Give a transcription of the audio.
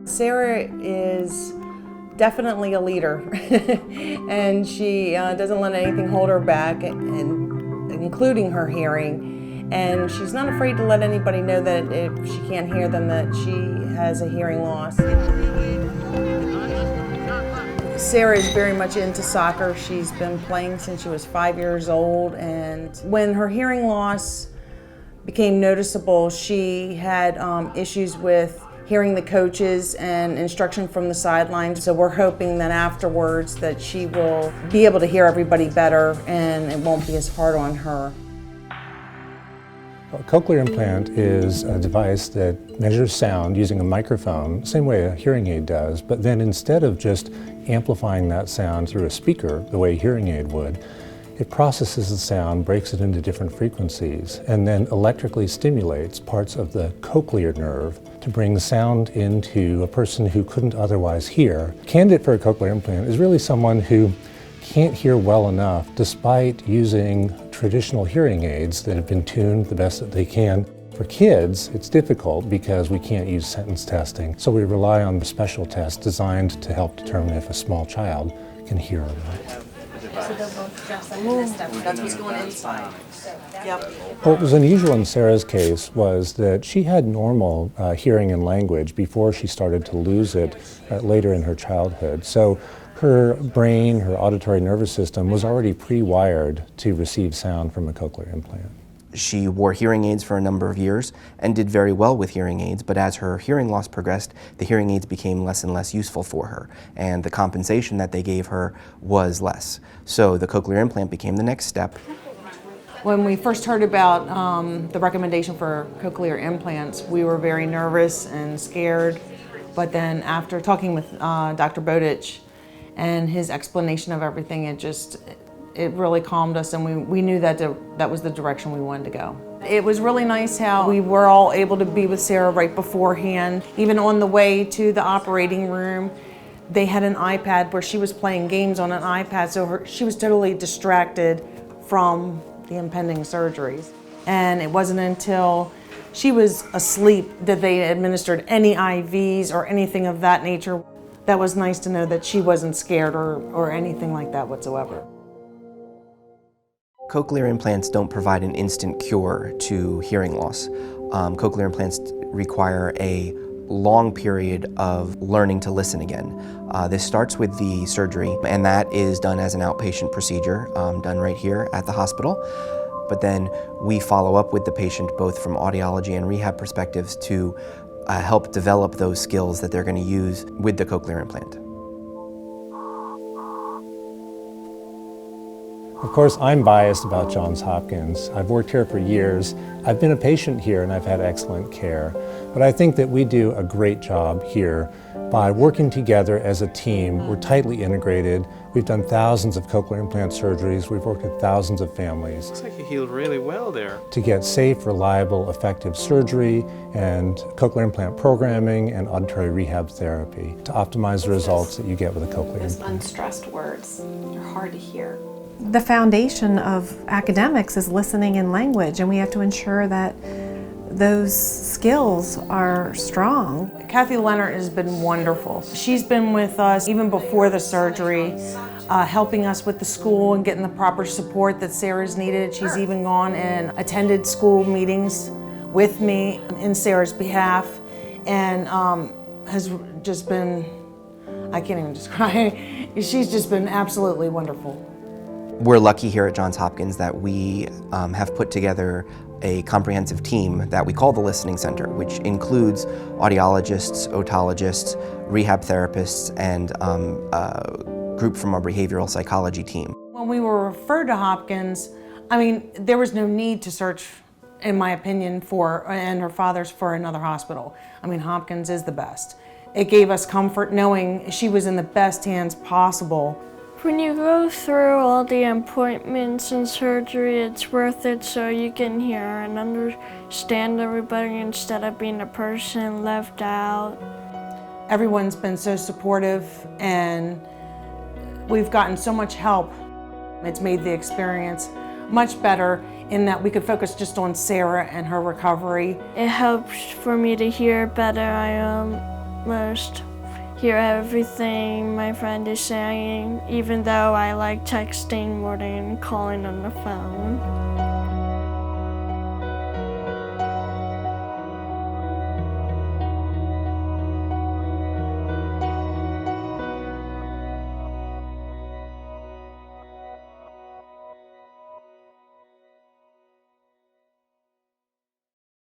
Sarah is definitely a leader and she doesn't let anything hold her back, and including her hearing. And she's not afraid to let anybody know that if she can't hear them, that she has a hearing loss. Sarah is very much into soccer. She's been playing since she was 5 years old, and when her hearing loss became noticeable, she had issues with hearing the coaches and instruction from the sidelines. So we're hoping that afterwards that she will be able to hear everybody better and it won't be as hard on her. A cochlear implant is a device that measures sound using a microphone, same way a hearing aid does, but then instead of just amplifying that sound through a speaker the way a hearing aid would, it processes the sound, breaks it into different frequencies, and then electrically stimulates parts of the cochlear nerve to bring the sound into a person who couldn't otherwise hear. A candidate for a cochlear implant is really someone who can't hear well enough despite using traditional hearing aids that have been tuned the best that they can. For kids, it's difficult because we can't use sentence testing, so we rely on the special tests designed to help determine if a small child can hear or not. So they'll both dress like this stuff. That's what's going inside. Yep. What was unusual in Sarah's case was that she had normal hearing and language before she started to lose it later in her childhood. So her brain, her auditory nervous system was already pre-wired to receive sound from a cochlear implant. She wore hearing aids for a number of years and did very well with hearing aids, but as her hearing loss progressed, the hearing aids became less and less useful for her, and the compensation that they gave her was less. So the cochlear implant became the next step. When we first heard about the recommendation for cochlear implants, we were very nervous and scared, but then after talking with Dr. Bowditch and his explanation of everything, it really calmed us, and we knew that that was the direction we wanted to go. It was really nice how we were all able to be with Sarah right beforehand. Even on the way to the operating room, they had an iPad where she was playing games on an iPad, so she was totally distracted from the impending surgeries. And it wasn't until she was asleep that they administered any IVs or anything of that nature. That was nice to know that she wasn't scared or anything like that whatsoever. Cochlear implants don't provide an instant cure to hearing loss. Cochlear implants require a long period of learning to listen again. This starts with the surgery, and that is done as an outpatient procedure, done right here at the hospital. But then we follow up with the patient both from audiology and rehab perspectives to help develop those skills that they're going to use with the cochlear implant. Of course, I'm biased about Johns Hopkins. I've worked here for years. I've been a patient here and I've had excellent care. But I think that we do a great job here by working together as a team. We're tightly integrated. We've done thousands of cochlear implant surgeries. We've worked with thousands of families. Looks like you healed really well there. To get safe, reliable, effective surgery and cochlear implant programming and auditory rehab therapy to optimize the results that you get with a cochlear Those implant. unstressed words are hard to hear. The foundation of academics is listening and language, and we have to ensure that those skills are strong. Kathy Leonard has been wonderful. She's been with us even before the surgery, helping us with the school and getting the proper support that Sarah's needed. She's even gone and attended school meetings with me in Sarah's behalf, and has just been, I can't even describe, she's just been absolutely wonderful. We're lucky here at Johns Hopkins that we have put together a comprehensive team that we call the Listening Center, which includes audiologists, otologists, rehab therapists, and a group from our behavioral psychology team. When we were referred to Hopkins, I mean, there was no need to search, in my opinion, and her father's for another hospital. I mean, Hopkins is the best. It gave us comfort knowing she was in the best hands possible. When you go through all the appointments and surgery, it's worth it so you can hear and understand everybody instead of being a person left out. Everyone's been so supportive and we've gotten so much help. It's made the experience much better in that we could focus just on Sarah and her recovery. It helps for me to hear better. almost hear everything my friend is saying, even though I like texting more than calling on the phone.